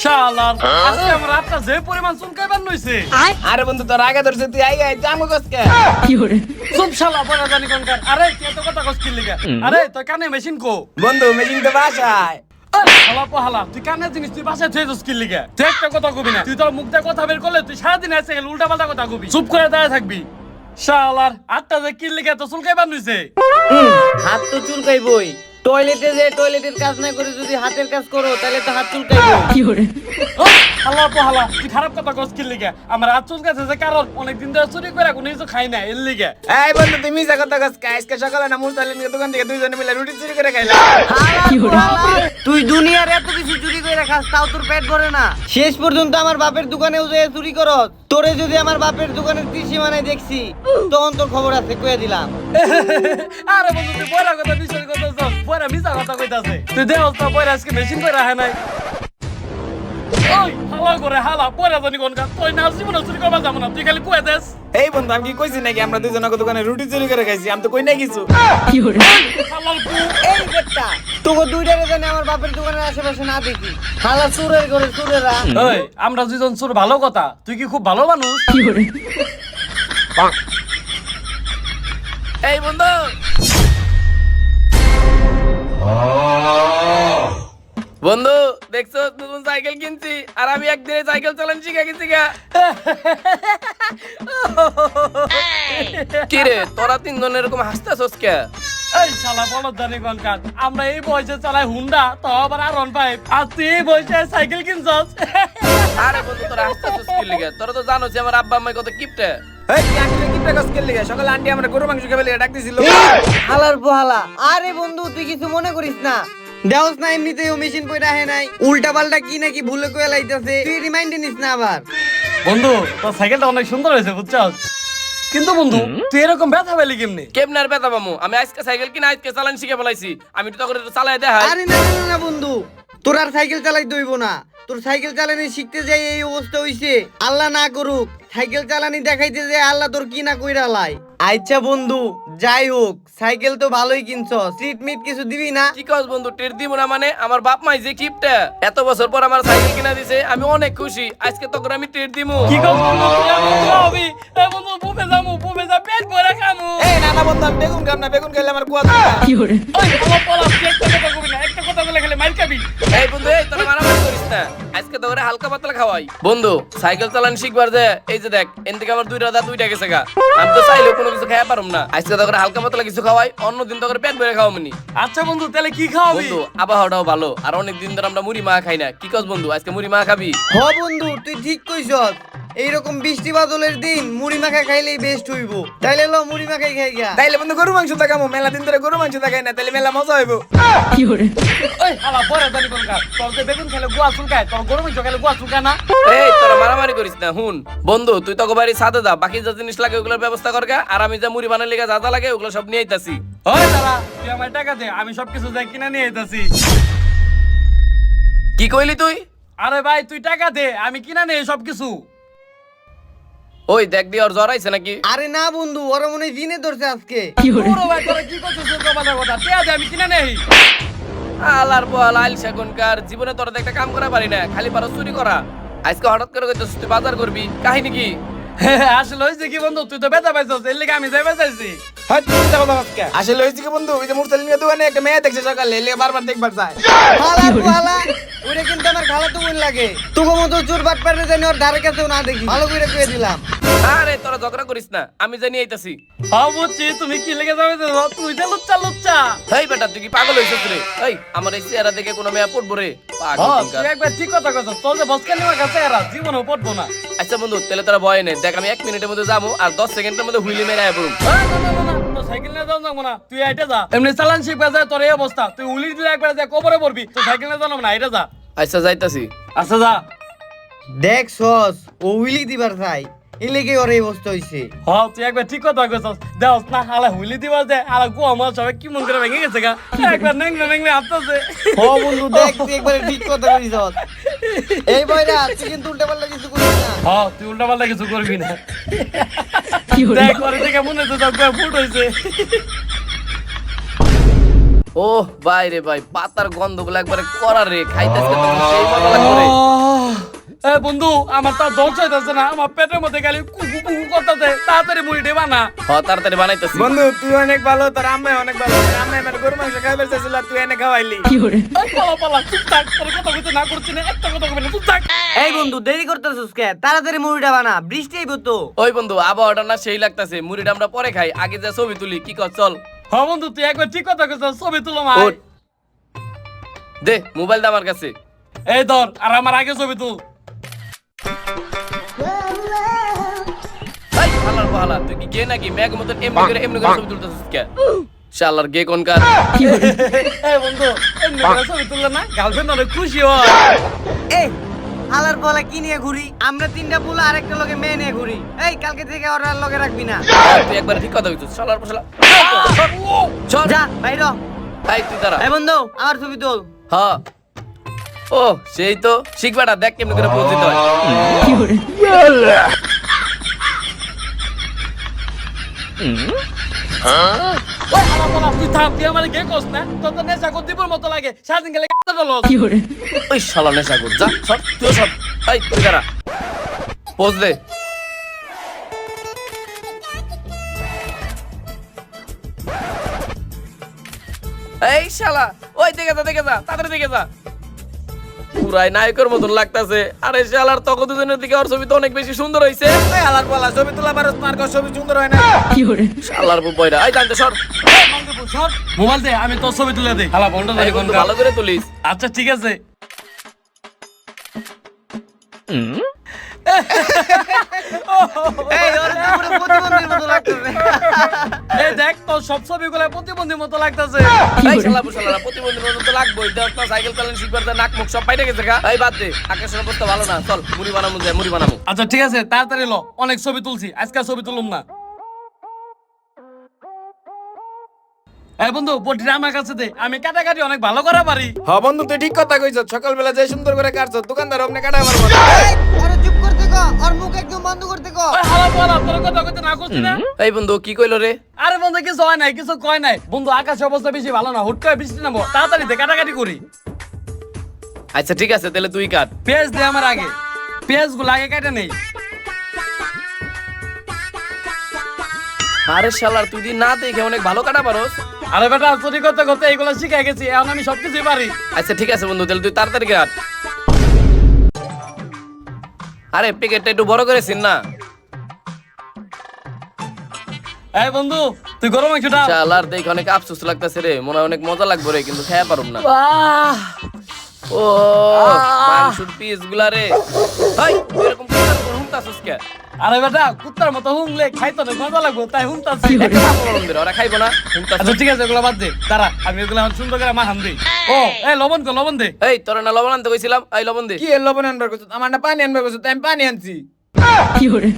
শালার আজকে আমার রাতটা যে পরিমাণ চুলকাইবার নইছে। আরে বন্ধু তোর আগে ধরছে তুই আগে তুই আমগো কসকে চুপ শালা পড়া জানি কোনকার। আরে তুই এত কথা কস কি লিগা? আরে তুই কানে মেশিন কো? বন্ধু মেশিন তো বাসায়। শালা পহালা তুই কানে জিনিস তুই বাসায় থুয়ে দোস কি লিগা? তুই একটা কথা কবি না, তুই তোর মুখ দিয়ে কথা বের করলে তুই সারাদিন এসে গেলে উল্টা পাল্টা কথা কবি। চুপ করে দাঁড়িয়ে থাকবি। শালার আটটা যে কি লিগা তো চুলকাইবার নইছে। হাত তো চুলকাইবই। টয়লেটে যে টয়লেটের কাজ না করে যদি হাতের কাজ করো তাহলে তো হাত চুলকাইবই। শালা পহালা তুই খারাপ কথা কস কি লিগা? আমার হাত চুলকাছে যে কারণ অনেকদিন ধরে চুরি করে কোনো কিছু খাই না এর লিগা। এই বন্ধু তুমি মিছা কথা কসকে আজকে সকালে না মুরসালিনের দোকান থেকে দুইজনে মিলে রুটি চুরি করে খাইলাম। তুই দুনিয়ার এত কিছু চুরি করে খাস তাও তোর পেট ভরে না। শেষ পর্যন্ত আমার বাপের দোকানেও যে চুরি করস। তোরে যদি আমার বাপের দোকানের ত্রিসীমানায় দেখছি তখন তোর খবর আছে কইয়া দিলাম। আরে বন্ধু তুই বড় কথা বিষয় কথা সব বড় মিছা কথা কইতাছে। তুই দেখ তো বড় আজকে মেশিন করে রাখে নাই। ওই হালা করে হালা বড় জানি কোন কাজ তুই না জীবন চুরি করবা যাব না, তুই খালি কই দেস। এই বন্ধু আমি কি কইছি নাকি আমরা দুইজনে দোকানে রুটি চুরি করে খাইছি? আমি তো কই নাই কিছু। হালার পু এই বেটা তোকে দুইটারে জানি আমার বাপের দোকানের আশেপাশে না দেখি। হালা চুরের করে চুরেরা। ওই আমরা দুজন চোর ভালো কথা, তুই কি খুব ভালো মানুষ? এই বন্ধু বন্ধু দেখছো নতুন সাইকেল কিনছি আর আমি একদিনে সাইকেল চালানো শিখে গেছি গা। কি রে তোরা তিনজন এরকম হাসতেছস কে? এই শালা বলো জানি কোন কাজ, আমরা এই বয়সে চালাই হুন্ডা তো আবার আর পাইপ, আর তুই এই বয়সে সাইকেল কিনছস। আরে বন্ধু তোরা হাসতেছস কি লিগা? তোরা তো জানো যে আমার আব্বা আম্মা কত কিপটে। এই তুই আন্টি কিপটে কসকে লিগা? সকালে আন্টি আমরা গরু মাংস খাবে লিগা ডাক দিছিল। হালার পোহালা। আরে বন্ধু তুই কিছু মনে করিস না। দেওস না এমনিতেই ও মেশিন পয়রা হে নাই। উল্টা পাল্টা কি নাকি ভুলে কয়ে লাইতাছে। তুই রিমাইন্ডে নিস না আবার। বন্ধু তোর সাইকেলটা অনেক সুন্দর হয়েছে বুঝছস, কিন্তু বন্ধু তুই এরকম ব্যথা পেলি কেমনে? কেমনে আর বেতা পামু? আমি আজকে সাইকেল কিনা আজকে চালান শিখে ফেলাইছি। আমি তো তখন চালাই দেখাই। আরে না না না বন্ধু, তোর আর সাইকেল চালাই দইব না। তোর সাইকেল চালানি শিখতে যাই এই অবস্থা হইছে। আল্লাহ না করুক সাইকেল চালানি দেখাইতে যে আল্লাহ তোর কি না কইরা লাই। আচ্ছা বন্ধু যাই হোক, সাইকেল তো ভালোই কিনছস, সিট মিট কিছু দিবি না? কি কস বন্ধু? টের দিব না মানে? আমার বাপ মাই যে কিপটা এত বছর পর আমার সাইকেল কিনা দিছে, আমি অনেক খুশি। আজকে তখন আমি টের দিমু। কি কস বন্ধু? তুই এমন হবি? এ বন্ধু বুফে যামু, বুফে যা পেট ভরে খামু। এই না না বন্ধু আমি বেগুন খাম না, বেগুন খাইলে আমার কুয়া ধরে। ওই আমার পলা তুই একটা কথা কবি না, একটা কথা বলে খেলে মাইর খাবি। এই বন্ধু এই তোরা মারামারি করিস না, আজকে তো করে হালকা পাতলা খাওয়াই। বন্ধু সাইকেল চালান শিখবার যে এই যে দেখ এন থেকে আমার দুইটা দাঁত দুইটা গেছে গা। আমি তো চাইলেও কোনো কিছু খাইয়া পারুম না, আজকে তো করে হালকা পাতলা কিছু খাওয়াই, অন্যদিন তো করে পেট ভরে খাওয়ামনি। আচ্ছা বন্ধু তাহলে কি খাওয়াবি? বন্ধু আবহাওয়াটাও ভালো আর অনেক দিন ধরে আমরা মুড়ি মা খাই না। কি কস বন্ধু আজকে মুড়ি মা খাবি? হ বন্ধু তুই ঠিক কইছস। এইরকম বৃষ্টি বাদলের দিন মুড়ি মাখা খাইলেই বেস্ট হইব। তাইলে লো মুড়ি মাখাই খাই গা। তাইলে বন্ধু গরু মাংস দেখামু, মেলা দিন ধরে গরু মাংস দেখাই না, তাইলে মেলা মজা হইব। ওই হালা পরে জানি কোন কাজ, তোর যে বেগুন খেলে গুয়া চুলকায়, তোর গরু মাংস খেলে গুয়া চুলকায় না। এই তোরা মারামারি করিস না। হুন বন্ধু তুই তো বাড়ি সাথে যা, বাকি যা জিনিস লাগে ওগুলোর ব্যবস্থা করগা, আর আমি যা মুড়ি বানার লিগা যা যা লাগে ওগুলো সব নিয়ে আইতাছি। ওই দাঁড়া, তুই আমার টাকা দে, আমি সবকিছু যাই কিনা নিয়ে আইতাছি। কি কইলি তুই? আরে ভাই তুই টাকা দে, আমি কিনা নেই সবকিছু। ওই দেখ দি ওর জ্বর আইছে নাকি? আরে না বন্ধু ওরা মনে হয় জিনে ধরছে আজকে। পুরো ভাই তোরা কি করছিস? তোর কথা কথা তে দে, আমি কিনা নেই। আলার বল আইল সেগুনকার জীবনে তোরা তো একটা কাম করা পারি না, খালি পারো চুরি করা। আজকে হঠাৎ করে কইতেছিস তুই বাজার করবি, কাহিনী কি? আসলে হয়েছে কি বন্ধু, তুই তো বেচা পাইছস, এর লিগে আমি যাই বেচাইছি। আসলে হয়েছে কি বন্ধু, ওই যে মুরসালিনের দোকানে একটা মেয়ে দেখছে সকালে, এলে বারবার দেখবার যায়। হালা হালা ওরে কিন্তু আমার খালাতো বোন লাগে। তোকে মতো চোর বাট পারে জানি ওর ধারে কাছেও না দেখি। ভালো করে কইয়া দিলাম। আরে তোরা ঝগড়া করিস না, আমি জানি আইতাছি। হ্যাঁ বুঝছি, তুমি কি লেগে যাবে? তুই যে লুচ্চা লুচ্চা। এই বেটা তুই কি পাগল হইছিস রে? এই আমার এই চেহারা দেখে কোনো মেয়ে পড়বো রে? পাগল হ্যাঁ কোনকার। তুই একবার ঠিক কথা কইছস, তোর যে বসকা নেওয়া কাছে এরা জীবনেও পড়বো না। আচ্ছা বন্ধু তাহলে তোরা ভয় নেই, দেখ আমি 1 মিনিটের মধ্যে যাবো আর 10 সেকেন্ডের মধ্যে হুইলি মেরে আয় পড়ুম। না না না না, তোর সাইকেল নিয়ে যাও যাবো না, তুই আইটা যা। এমনি চালান শিখবে যায় তোর এই অবস্থা, তুই উলি দিলে একবার যা কবরে পড়বি, তুই সাইকেল নিয়ে যাও না, আইটা যা। আচ্ছা যাইতাছি। আচ্ছা যা। দেখ সস ও উইলি দিবার চাই, এই লেগে ওর এই অবস্থা হইছে। হ্যাঁ তুই একবার ঠিক কথা কইছস, দেওস না হালা হুইলি দিবা যে আলা গো আমার সবাই কি মন করে ভেঙে গেছে গা, একবার নেংলে নেংলে হাঁটতেছে। ও বন্ধু দেখ তুই একবারে ঠিক কথা কইছস। এই বয়রা তুই কিন্তু উল্টা পাল্টা কিছু করিস না। হ্যাঁ তুই উল্টা পাল্টা কিছু করবি না। দেখ পরে থেকে মনে হচ্ছে তোর ফুট হইছে। ও ভাই রে ভাই, পাতার গন্ধগুলো একবারে করা রে, খাইতেছে তো সেই মজা লাগবে রে। এ বন্ধু, আমার তো দৌড় চাইতেছে না, আমার পেটের মধ্যে খালি কুকু কুকু করতেছে, তাড়াতাড়ি মুড়ি দে বানা। তাড়াতাড়ি বানাইতেছি। বন্ধু তুই অনেক ভালো, তোর আম্মা অনেক ভালো। তোর আম্মা আমার গরু মাংস খাইবার চাইছিল, তুই এনে খাওয়াইলি। এই পালা পালা, চুপ থাক, তোর কথা কইতে না করছি না, একটা কথা কইবে না, চুপ থাক। এই বন্ধু দেরি করতেছিস কে? তাড়াতাড়ি মুড়িটা বানা, বৃষ্টি আইবো তো। ওই বন্ধু, আবহাওয়াটা না সেই লাগতাছে, মুড়িটা আমরা পরে খাই, আগে যা ছবি তুলি, কি কর চল। হ্যাঁ বন্ধু, তুই একবার ঠিক কথা কইছিস, ছবি তুলো মা। ওঠ। দে মোবাইলটা আমার কাছে। এই ধর, আর আমার আগে ছবি তুল। এই হালার পাহালা, তুই কি গে নাকি? ম্যাগ মতন এমনি করে ছবি তুলতেছিস কে? শালার গে কোনকার। এই বন্ধু, এমনি করে ছবি তুললে না গার্লফ্রেন্ড অনেক খুশি হয়। এই হালার বলা কি নিয়ে ঘুরি? আমরা তিনটা পোলা আরেকটা লগে মেয়ে নিয়ে ঘুরি। এই কালকে থেকে ওর আর লগে রাখবি না। তুই একবার ঠিক কথা কইছিস, শালার পাশালা। চল যা বাইর হ। এই তুই দাঁড়া। এই বন্ধু আমার ছবি তোল। হ্যাঁ। ও সেই তো, শিখবাটা দেখ কেমনি করে পৌঁছিত হয়। ওই হালা পালা, তুই থাম, তুই আমার গে কস না, তোর তো নেশা কর দিবর মতো লাগে, সারাদিন গেলে লস। ওই শালা নেশা কর, যা সর, তুই সর। এই তুই দাঁড়া, পোজ দে। এই শালা, ওই দেখে যা, দেখে যা, তাড়াতাড়ি দেখে যা। পুরাই নায়কের মতন লাগতাছে। আরে শালার তখন দুজনের দিকে ওর ছবি তো অনেক বেশি সুন্দর হইছে। এই হালার বলা, ছবি তোলা পারস, মার কর ছবি সুন্দর হয় না। শালার বয়রা, এই জানতে সর। মোবাইল দে, আমি তোর ছবি তুলে দেই। হালা বন্ধ এই বন্ধু ভালো করে তুলিস। আচ্ছা ঠিক আছে। এই ওর তো পুরো প্রতিবন্ধীর মতো লাগতেছে। এই দেখ, তোর সব ছবিগুলো প্রতিবন্ধীর মতো লাগতেছে। এই শালা বুশালারা, প্রতিবন্ধীর মতো তো লাগবেই। দেখ না সাইকেল চালান শিখবার দা নাক মুখ সব পাইতে গেছে গা। এই বাদ দে, আকাশের অবস্থা ভালো না, চল মুড়ি বানামু, যাই মুড়ি বানামু। আচ্ছা ঠিক আছে, তাড়াতাড়ি লো, অনেক ছবি তুলছি, আজকে আর ছবি তুলুম না। এই বন্ধু, বটিটা আমার কাছে দে, আমি কাটাকাটি অনেক ভালো করা পারি। হ্যাঁ বন্ধু তুই ঠিক কথা কইছ, সকালবেলা যে সুন্দর করে কাটছ, দোকানদার অমনে কাটা পারবো না। এই আরে চুপ করতে কো, ওর মুখ একদম বন্ধ করতে কো। ওই হালা পালা, তোর কথা কইতে না করছি না। এই বন্ধু কি কইলো রে? আরে বন্ধু, কিছু হয় নাই, কিছু কয় নাই। বন্ধু আকাশের অবস্থা বেশি ভালো না, হুট করে বৃষ্টি নামবো, তাড়াতাড়ি দে, কাটাকাটি করি। আচ্ছা ঠিক আছে, তাহলে তুই কাট। পেঁয়াজ দে আমার আগে, পেঁয়াজ গুলো আগে কেটে নেই। আরে শালার, তুই দি না দেখে অনেক ভালো কাটা পারোস। আরে বেটা, চুরি করতে করতে এইগুলো শিখে গেছি, এখন আমি সবকিছুই পারি। আচ্ছা ঠিক আছে বন্ধু, তাহলে তুই তাড়াতাড়ি কাট। আরে প্যাকেটটা একটু বড় করেছিস না? এই বন্ধু, তুই গরম মাংসটা। শালার দেখে অনেক আফসোস লাগতেছে রে, মনে হয় অনেক মজা লাগবে রে, কিন্তু খেয়ে পারুম না। ও মাংসের পিস গুলা রে। ভাই তুই এরকম কুত্তার উপর হুমতাছিস কে? আরে বেটা, কুত্তার মতো হুংলে খাইতে অনেক মজা লাগবো, তাই হুংতাছি। একটা থাপ্পড় মারুম রে, ওরা খাইবো না, হুমতাছিস। আচ্ছা ঠিক আছে, এগুলো বাদ দে, দাঁড়া, আমি এগুলো এখন সুন্দর করে মাখান দিই। ও এই লবণ কো, লবণ দে। এই তোরা না লবণ আনতে কইছিলাম, এই লবণ দে। কি এর লবণ আনবার কইছ? আমার না পানি আনবার কইছ, তাই আমি পানি আনছি। ওই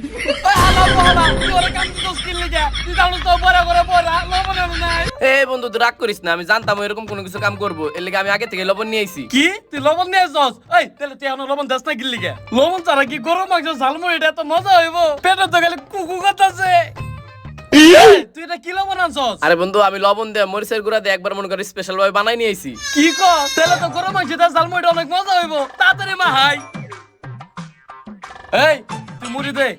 হালা পালা, তুই ওরে কাম দিছস কি লিগা? তুই জানোস তো বড় করে বড় লবণ আনো নাই। এই বন্ধু তুই রাগ করিস না, আমি জানতাম এরকম কোনো কিছু কাম করবো, এর লিগে আমি আগে থেকে লবণ নিয়ে আইছি। কি তুই লবণ নিয়ে আসছস? এই তাহলে তুই এখন লবণ দাস না কি লিগা? লবণ ছাড়া কি গরম মাংস ঝালমুড়িটা এত মজা হইব? পেটে তো গেলে কুকু করতেছে। তুই এটা কি লবণ আনছস? আরে বন্ধু, আমি লবণ দিয়ে মরিচের গুঁড়া দিয়ে একবার মনে করি স্পেশাল ভাবে বানাই নিয়ে আইছি। কি কর? তাহলে তো গরম মাংস দিয়ে ঝালমুড়িটা অনেক মজা হইব, তাড়াতাড়ি মাহাই। এই তুই মুড়ি দে।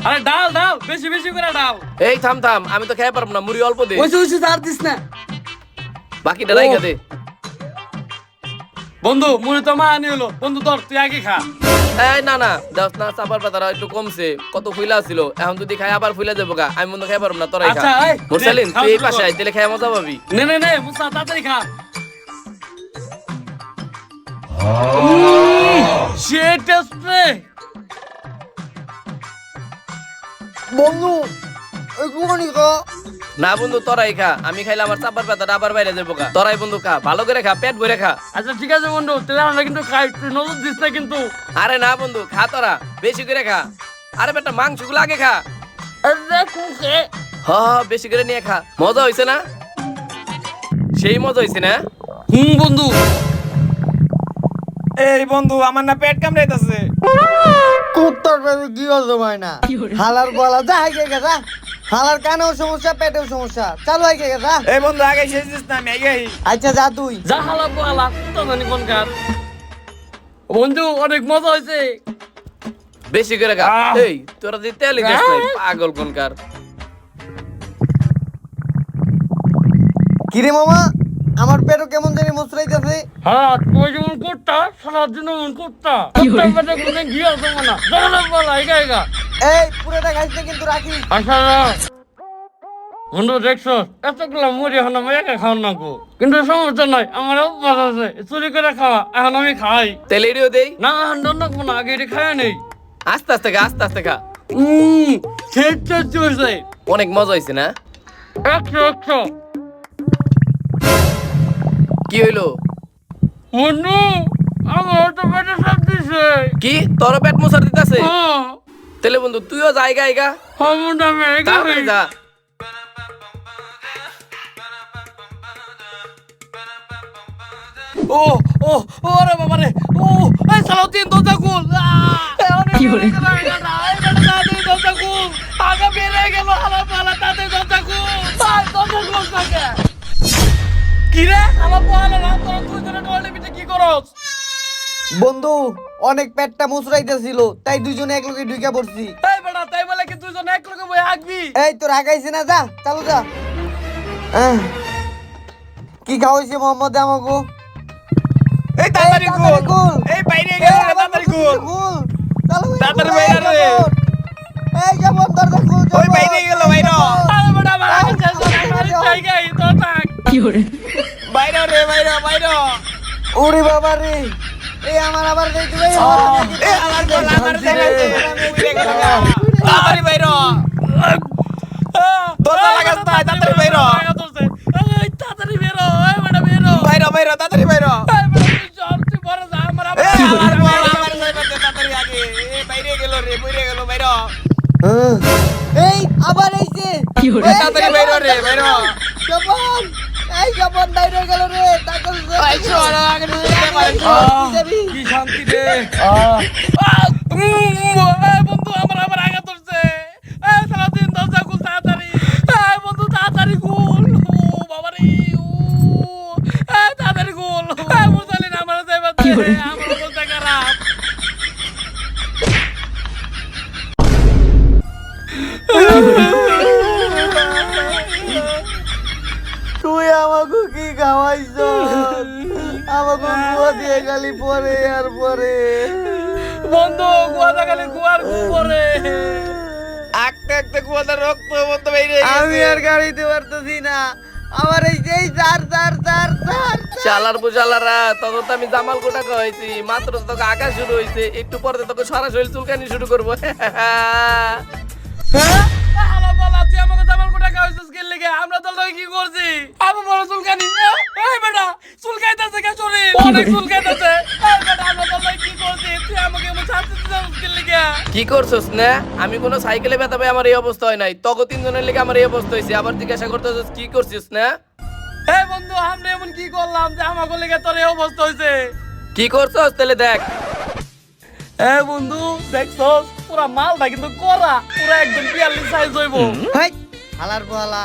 আরে ডাল ডাল, বেশি বেশি করে ডাল। এই থাম থাম, আমি তো খেয়ে পারবো না, মুড়ি অল্প দে, ওইসে আর দিস না। বাকিটা রাইখা দে। বন্ধু মুড়ি তো মা আনি হলো, বন্ধু ধর তুই আগে খা। এই না না, দাস না, চাপার পাতারা একটু কমছে, কত ফুইলা ছিল, এখন যদি খাই আবার ফুইলা যাবো গা, আমি বন্ধু খেয়ে পারবো না, তোরাই খা। আচ্ছা, এই, মুরসালিন দে, খাওয়া তুই এই শুরু পাশে কর। আয়, দিলে খেয়ে মজা পাবি। নে নে নে মুসা, তাড়াতাড়ি খা। সে টেস্ট রে। বন্ধু একটুখানি খা। না বন্ধু তোরাই খা, আমি খাইলে আমার চাপার পাতাটা আবার বাইরে যাবো গা। তোরাই বন্ধু খা, ভালো করে খা, পেট ভরে খা। আচ্ছা ঠিক আছে বন্ধু, তাহলে আমরা কিন্তু খাই, তুই নজর দিস না কিন্তু। আরে না বন্ধু, খা তোরা, বেশি করে খা। আরে বেটা মাংসগুলো আগে খা। আরে কুকে। হ বেশি করে নিয়ে খা, মজা হইছে না? সেই মজা হইছে না? বন্ধু। এই বন্ধু আমার না পেট কামড়াইতাছে। কুত্তার পেটে কি হলো ভাই না? হালার বলা যা হাই গেছে যা। হালার কানেও সমস্যা, পেটেও সমস্যা। চালু হয়ে গেছে যা। এই বন্ধু আগে শেষ দিস না, আমি আগে আচ্ছা যা তুই। যা হালা পোহালা তো জানি কোনকার। বন্ধু অনেক মজা হয়েছে। বেশি করে খা। আহ। এই তোরা যে তেল দিস নাই পাগল কোনকার। কিরে মামা, আমার পেটও কেমন জানি মশলাইতেছে। হ্যাঁ তুই যেমন করতা সারার জন্য মন করতা করতাম বেটা কোনদিন গিয়ে আসবো না জানা বলা এগা এগা এই পুরোটা খাইছ না কিন্তু রাখি। আচ্ছা বন্ধু দেখছো এতগুলো মুড়ি এখন আমি একা খাওয়ার না গো, কিন্তু সমস্যা নাই আমার অভ্যাস আছে চুরি করে খাওয়া, এখন আমি খাই তেল এড়িয়েও দেই। না এখন রাখবো না, আগে এটি খাওয়া নেই। আস্তে আস্তে খা, আস্তে আস্তে খা। খেতে চলছে অনেক মজা হয়েছে না? 100 কি হইলো? বন্ধু আমার তো পেটে সব দিছে। কি তোর পেট মোছার দিতেছে? হ্যাঁ তাহলে বন্ধু তুইও জায়গা আইগা। বন্ধু আমি এগা তাড়াতাড়ি যা। ও ও ওরে বাবা রে, ও এই সালো তিন দরজা খুল। কি হলো দরজা খুল, আগা বেরে গেল হালা পালা তাতে দরজা খুল। দরজা খুল থাকে কি রে হালা পালা না তোরা তুই জন্য টয়লেট ভিতরে কি করছ? বন্ধু অনেক পেটটা মশলাইতেছিল, তাই দুজনে এক লগে ঢুকে পড়ছি। এই বেটা তাই বলে কি দুইজন এক লগে বই আগবি? এই তোর আগাইছে না, যা চালু যা। কি খাওয়াইছে মোহাম্মদ আমাকে? এই তাড়াতাড়ি গোল, এই বাইরে গেল রে, তাড়াতাড়ি গোল। তাড়াতাড়ি বাইরে রে। এই যেমন দরজা খুল। ওই বাইরে গেল, বাইরে আরে বেটা আমার আগে শেষ হয়ে গেল জায়গায় তো থাক। বাইরে রে, বাইরে বাইরে। ওরে বাবা রে, এই আমার আবার যাইতে ভাই। এই আমার গোল, আমার জায়গাতে বাইরে গেল। তাড়াতাড়ি বাইরে। দরজা লাগাস না, তাড়াতাড়ি বাইরে। এই তাড়াতাড়ি বেরো, এই বেটা বেরো। বাইরে বাইরে, তাড়াতাড়ি বাইরে। এই বেটা তুই চল, তুই বড় যা আমার এই আমার গোল, আমার জায়গাতে তাড়াতাড়ি আগে। এই বাইরে গেল রে, বাইরে গেল, বাইরে। এই আবার এইছে। তাড়াতাড়ি বাইরে রে, বাইরে। জবান, এই জবান বাইরে গেল রে। তাকল এই চল আগে ঢুকে পারে। কি শান্তি রে। বন্ধু আমার আবার আগা ধরছে। এই সারা দিন দরজা খুল তাড়াতাড়ি। এই বন্ধু তাড়াতাড়ি খুল। ও বাবা রে, ও এই তাড়াতাড়ি খুল। এই মুসালিন আমার যাইবা দে, আমার বলতে খারাপ। তুই আমাকে কি খাওয়াইছ? আমাকে কুয়া দিয়ে খালি পরে আর পরে। বন্ধু কুয়াটা খালি কুয়ার উপরে। আঁকতে আঁকতে কুয়াতে রক্ত মতো বাইরে আমি আর গাড়িতে পারতেছি না। আমার এই যেই চার চার চার চার চালার বুঝালারা তখন তো আমি জামাল কোটা খাওয়াইছি, মাত্র তো তোকে আঁকা শুরু হয়েছে, একটু পরে তোকে সরাসরি চুলকানি শুরু করবো। হ্যাঁ হালা বলা তুই আমাকে জামাল কোটা খাওয়াইছিস কি লিগে? আমরা তো কি করছি? আবু বড় চুলকানি। এই বেটা চুলকাইতেছে কে শরীর? অনেক চুলকাইতেছে। এই বেটা আমরা তো কি করছি? তুই আমাকে এমন শাস্তি দিছিস কি লিগে? কি করছস না? আমি কোনো সাইকেলে ব্যথা পাই আমার এই অবস্থা হয় নাই, তোকে তিনজনের লেগে আমার এই অবস্থা হয়েছে, আবার জিজ্ঞাসা করতেছিস কি করছিস না? এই বন্ধু আমরা এমন কি করলাম যে আমাকে লেগে তোর এই অবস্থা হয়েছে? কি করছস তাহলে দেখ। এই বন্ধু দেখছস পুরা মালটা কিন্তু করা, পুরা একদম 42 সাইজ হইবো। হাই হালার পালা,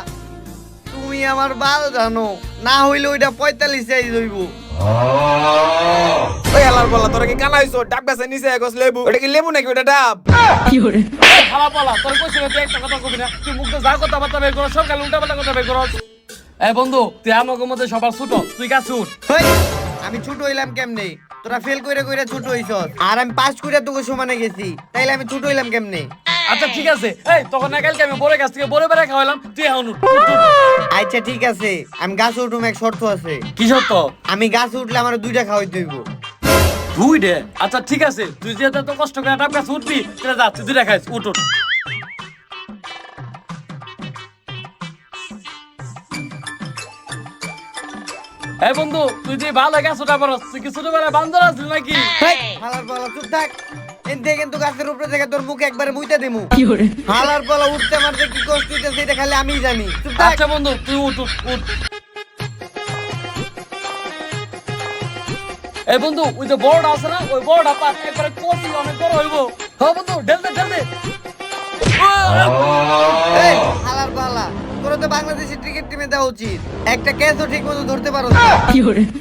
তুমি আমার বাল জানো না, হইলে ওইটা 45 সাইজ হইব। ওই আলার বলা তোরা কি কানা হইছো? ডাব গাছে নিচে গছ লেবু, ওটা কি লেবু নাকি ওটা ডাব? এই হালা পালা তোর কইছিস তুই একটা কথা কবি না, তুই মুখ দিয়ে যা কথা বার্তা বের করছ সব খালি উল্টা পাল্টা কথা বের করছ। এই বন্ধু তুই আমাকে মধ্যে সবার ছোট, তুই কাজ শুন। হই আমি ছোট হইলাম কেমনে? তোরা ফেল কইরা কইরা ছোট হইছস, আর আমি পাস কইরা তোকে সমানে গেছি, তাইলে আমি ছোট হইলাম কেমনে? আচ্ছা ঠিক আছে, এই তখন না কালকে আমি বড় গাছ থেকে বড় বেড়া খাওয়ালাম, তুই এখন উঠ। আচ্ছা ঠিক আছে, আমি গাছে উঠুম, এক শর্ত আছে। কি সত্য? আমি গাছে উঠলে আমার 2টা খাওয়াইতে হইব। 2 আচ্ছা ঠিক আছে, তুই যেহেতু এত কষ্ট করে ডাব গাছ উঠবি তাহলে যা তুই 2টা খাইস, উঠ উঠ। এই বন্ধু তুই যে ভালো গাছ ওঠা পারস, তুই কি ছোটবেলায় বান্দর আছিস নাকি? হেই হালার পালা চুপ থাক। এনতে কিন্তু গাছের উপরে থেকে তোর মুখে একবারে মুইতা দিমু। হালার পালা উঠতে আমার যে কি কষ্ট হইতেছে এটা খালি আমিই জানি। চুপ থাক। আচ্ছা বন্ধু তুই উঠ উঠ উঠ। এই বন্ধু ওই যে বড়টা আছে না, ওই বড়টা পাত একবারে কচি অনেক বড় হইব। হ্যাঁ বন্ধু ঢেল দে ঢেল দে। এই হালার পালা, তোরা তো বাংলাদেশের ক্রিকেট টিমে দেওয়া উচিত। একটা ক্যাচও ঠিক মতো ধরতে পারো না।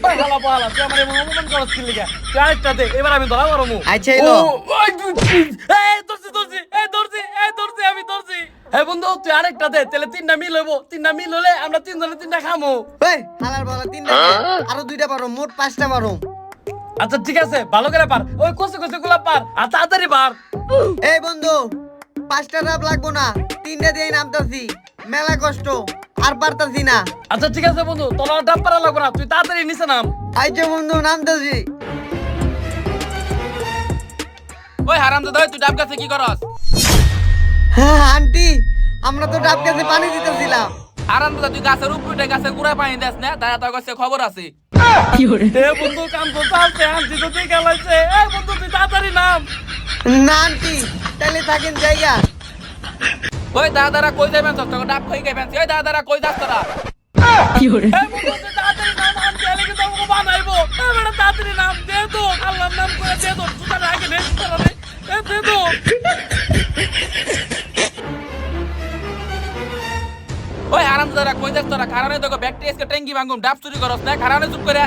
ওই হালা পালা তুই আমার এমন অপমান করছ কি লিগা? তুই আরেকটা দে, এবার আমি ধরা মারমু। আচ্ছা এলো। ধরছি আমি ধরছি। হ্যাঁ বন্ধু তুই আরেকটা দে, তাহলে তিনটা মিল হইব। তিনটা মিল হলে আমরা তিনজনে তিনটা খামো। এই হালার পালা, 3টা আরো 2টা পারো, মোট 5টা পারো। আচ্ছা ঠিক আছে, ভালো করে পার। ওই কষে কষে গুলা পার, আর তাড়াতাড়ি পার। এই বন্ধু, 5টা ডাব লাগবো না, 3টা দিয়ে নামতাছি। মেলা কষ্ট, আর পারতাছি না। আচ্ছা ঠিক আছে বন্ধু, তোর আর ডাব পারা লাগবে না, তুই তাড়াতাড়ি নিচে নাম। আচ্ছা বন্ধু, নামতাছি। ওই হারামজাদা তুই ডাব গাছে কি করস? হ্যাঁ আন্টি, আমরা তো ডাব গাছে পানি দিতেছিলাম। হারামজাদা তুই গাছের উপরে গাছের গোড়ায় পানি দেস না, তাই তোর কাছে খবর আছে। এ বন্ধু কাম তো চালছে, আনছি তো তুই গেলাইছে। এই বন্ধু তুই তাড়াতাড়ি নাম। না আন্টি, তাহলে থাকেন জায়গা। ওই দাদারা কই যাবেন? তোকে ডাব খাই খাইবেন। ওই দাদারা কই যাস তোরা? এই বন্ধু তুই তাড়াতাড়ি নাম, আনছি এলে কিন্তু আমাকে বানাইবো। এই বেটা তাড়াতাড়ি নাম, দে তো, আল্লাহর নাম করে দে তো। তুই তার আগে নে, দে তো। ওই হারামজাদা কই যাস তোরা? কারণে তোকে ব্যাকটেরিয়াসকে ট্যাঙ্কি ভাঙুম, ডাব চুরি করস না? কারণে চুপ করে।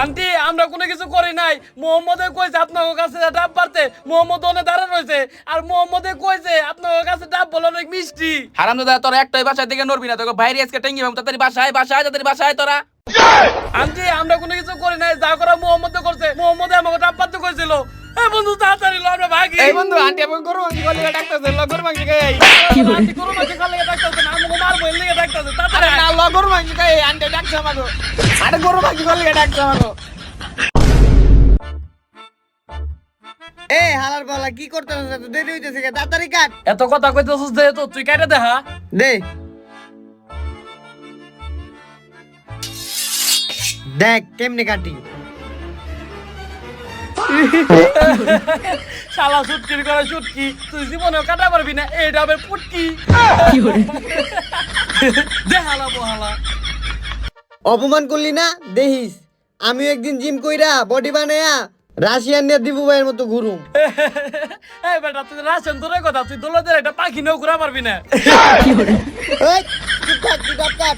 আন্টি আমরা কোনো কিছু করি নাই। মোহাম্মদে কইছে আপনার কাছে ডাব পারতে, মোহাম্মদ ওনে দাঁড়ানো রয়েছে। আর মোহাম্মদে কইছে আপনার কাছে ডাব বলে অনেক মিষ্টি। হারামজাদা তোরা একটাই বাসায় দিকে নড়বি না, তোকে বাইরে আজকে ট্যাঙ্কি ভাঙুম। তাড়াতাড়ি বাসায় তাড়াতাড়ি বাসায় তোরা। আন্টি আমরা কোনো কিছু করি নাই, যা করা মোহাম্মদে করছে। মোহাম্মদে আমাকে ডাব পারতে কইছিল। এই বন্ধু তাড়াতাড়ি লো, আমরা ভাগি। এই বন্ধু আন্টি আমাকে গরু মাংস গলি ডাকতেছে, ল গরু মাংস খাই। আন্টি গরু মাংস খাওয়ার লেগে ডাকতেছে না, আমাকে মারবো এর লেগে ডাকতেছে। আরে তাড়াতাড়ি না, ল গরু মাংস খাই, আন্টি ডাকছে আমাকে। আরে গরু মাংস গলি ডাকছে আমাকে। এই হালার পালা, কি করতেছিস? এত দেরি হইতেছে কে? তাড়াতাড়ি কাট। এত কথা কইতেছিস যে তো তুই কাটে দেখা। দে দেখ কেমনে কাটি। শালা সুটকির করে সুটকি, তুই জীবনেও কাটা পারবি না এই ডাবের পুটকি। দে হালা বহালা। অপমান করলি না? দেখিস আমিও একদিন জিম কইরা বডি বানায়া রাশিয়ান নিয়ে দিবু ভাইয়ের মতো ঘুরুম। এই বেটা তুই রাশন তোর কথা, তুই দোলদের একটা পাখি নিয়েও ঘুরা পারবি না। এই, চুপ থাক, তুই ডাব কাট।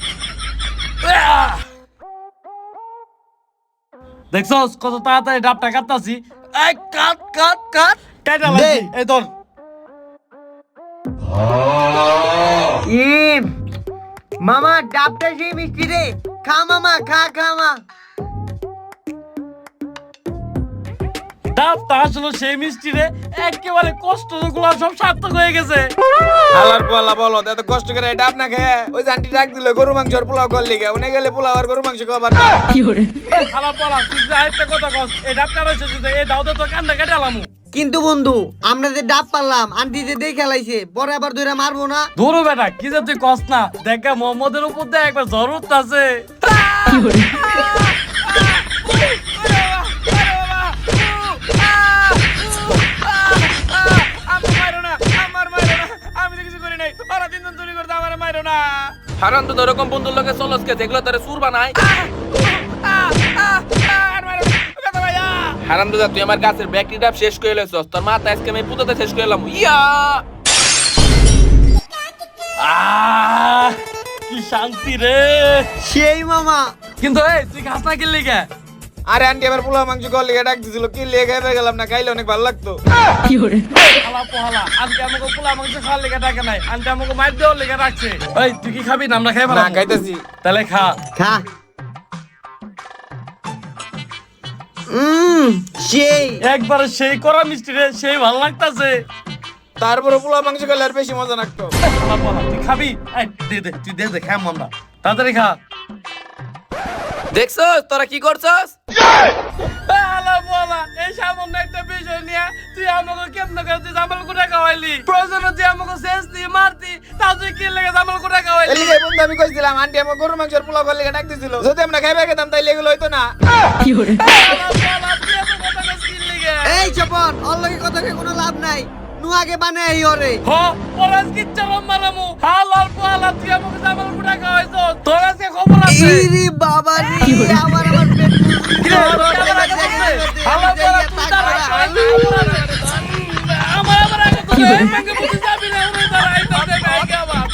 দেখছস কত তাড়াতাড়ি ডাবটা কাটতাছি। এই কাট কাট কাট কাটা দে। লাগি। এই ধর। ইম, মামা ডাবটা সেই মিষ্টি রে। খা মামা, খা খা মা। ডাবটা আসলে সেই মিষ্টি রে, একেবারে কষ্ট গুলা সব সার্থক হয়ে গেছে। হালার পালা বলো, এত কষ্ট করে ডাব না খেয়ে ওই যে আন্টি ডাক দিল গরু মাংস আর পোলাও করলি গে, উনি গেলে পোলাও আর গরু মাংস খাবার না। এই খালা পালা তুই যে আরেকটা কথা কস, এই ডাবটা রয়েছে যে এই দাও তো কান্দা কেটে আলামু। কিন্তু বন্ধু, আমরা যে ডাব পারলাম, আন্টি যে দেখে খেলাইছে, পরে আবার ধরে মারবো না? ধরো বেটা কি যে তুই কস না, দেখা মোহাম্মদের উপর দিয়ে একবার জরুরত আছে। হারামজাদা ওরকম বন্ধুর লোকে চলস কে? যেগুলো তোরে সুর বানায়। হারামজাদা তুই আমার গাছের ব্যাকটেরিয়া ডাব শেষ করে লইছস, তোর মাথা আজকে আমি পুঁতাতে শেষ করে এলাম। ইয়া কি শান্তি রে। সেই মামা। কিন্তু এই তুই খাস না কিনলি কে? আরে আন্টি আবার পোলাও মাংস করলি গে ডাক দিছিল, কি লিয়ে খাইতে গেলাম না, খাইলে অনেক ভালো লাগতো। হালা পোহালা আজকে আমাকে পোলা মাংস খাওয়ার লেগে ডাকে নাই, আনতে আমাকে মাইর দেওয়ার লেগে রাখছে। এই তুই কি খাবি না? আমরা খাই না ভালো খাইতেছি। তাহলে খা। খা। সেই একবার সেই করা মিষ্টি রে, সেই ভালো লাগতাছে। তারপরে পোলাও মাংস খেলে আর বেশি মজা লাগতো। হালা পোহালা তুই খাবি? এই দে দে, তুই দে দে, খাম আমরা। তাড়াতাড়ি খা। দেখছস তোরা কি করছস? হালা পোহালা এই সামান্য একটা বিষয় নিয়ে তুই আমাকে কেমন করে তুই জামাল করে খাওয়াইলি? প্রয়োজনে তুই আমাকে শেষ দিয়ে মারতি, তাও তুই কি লেগে জামাল করে খাওয়াইলি? এলিগে বন্ধু আমি কইছিলাম আন্টি আমার গরু মাংস আর পোলাও করলি গে ডাক দিছিল, যদি আমরা খাইবে খেতাম তাইলে এগুলো হইতো না। হালা পোহালা তুই এত কথা কস কি লেগে? এই চপন, ওর লগে কথা কয়ে কোনো লাভ নাই। নু আগে বানাই আই ওরে। হ পরাজ কিচ্ছা মারামু। হালার পোহালা তুই আমাকে জামাল করে খাওয়াইছ, তোর আজকে খবর আছে। ইরি বাবা রে, আমার পেট কি রে, তোর আবার আগে বসে? হালার পোহালা তুই দাঁড়া, আমার আগে তোর এই ব্যাংকে বুঝি যাবি না, উনি দাঁড়া, এই তো দে ব্যাংকে আবার।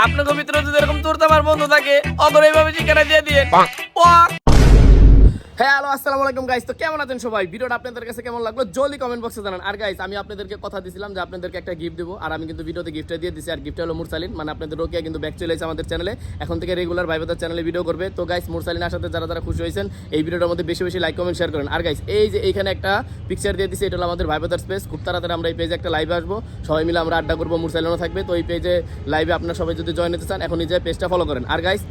আপনাদের ভিতরে যদি এরকম তোরতে আমার বন্ধু থাকে অগর এইভাবে ঠিকানা দিয়ে দিয়েন। হ্যাঁ হ্যালো আসসালামু আলাইকুম গাইস, তো কেমন আছেন সবাই? ভিডিওটা আপনাদের কাছে কেমন লাগলো জলদি কমেন্ট বক্সে জানান। আর গাইস আমি আপনাদেরকে কথা দিয়েছিলাম যে আপনাদেরকে একটা গিফট দেবো, আর আমি কিন্তু ভিডিওতে গিফটটা দিয়ে দিছি। আর গিফটটা হলো মুরসালিন, মানে আপনাদের রোকিয়া কিন্তু ব্যাক চলে এসেছে আমাদের চ্যানেলে, এখন থেকে রেগুলার ভাইবাদার চ্যানেলে ভিডিও করবে। তো গাইস মুরসালিন আসাতে যারা যারা খুশি হয়েছেন এই ভিডিওটার মধ্যে বেশি বেশি লাইক কমেন্ট শেয়ার করেন। আর গাইস এই যে এইখানে একটা পিকচার দিয়ে দিছি, এটা হলো আমাদের ভাইবাদার স্পেস। খুব তাড়াতাড়ি আমরা এই পেজে একটা লাইভে আসবো, সবাই মিলে আমরা আড্ডা করবো, মুরসালিনও থাকবে। তো এই পেজে লাইভে আপনারা সবাই যদি জয়েন হতে চান এখন নিজে পেজটা ফলো করেন। আর গাইস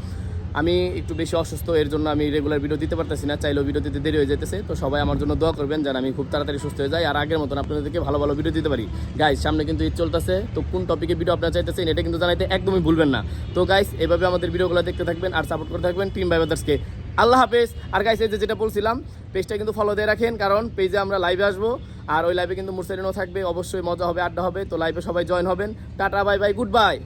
আমি একটু বেশি অসুস্থ, এর জন্য আমি রেগুলার ভিডিও দিতে পারতেছি না, চাইলেও ভিডিও দিতে দেরি হয়ে যেতেছে। তো সবাই আমার জন্য দোয়া করবেন যেন আমি খুব তাড়াতাড়ি সুস্থ হয়ে যাই আর আগের মতন আপনাদেরকে ভালো ভালো ভিডিও দিতে পারি। গাইস সামনে কিন্তু ঈদ চলতেছে, তো কোন টপিকে ভিডিও আপনারা চাইতেছেন এটা কিন্তু জানাইতে একদমই ভুলবেন না। তো গাইস এভাবে আমাদের ভিডিওগুলো দেখতে থাকবেন আর সাপোর্ট করতে থাকবেন টিম ভাইবাদার্সকে। আল্লাহ হাফেজ। আর গাইস এই যেটা বলছিলাম পেজটা কিন্তু ফলো দিয়ে রাখেন, কারণ পেজে আমরা লাইভে আসবো, আর ওই লাইভে কিন্তু মুরসালিনও থাকবে, অবশ্যই মজা হবে, আড্ডা হবে। তো লাইভে সবাই জয়েন হবেন। Tata bye bye, good bye.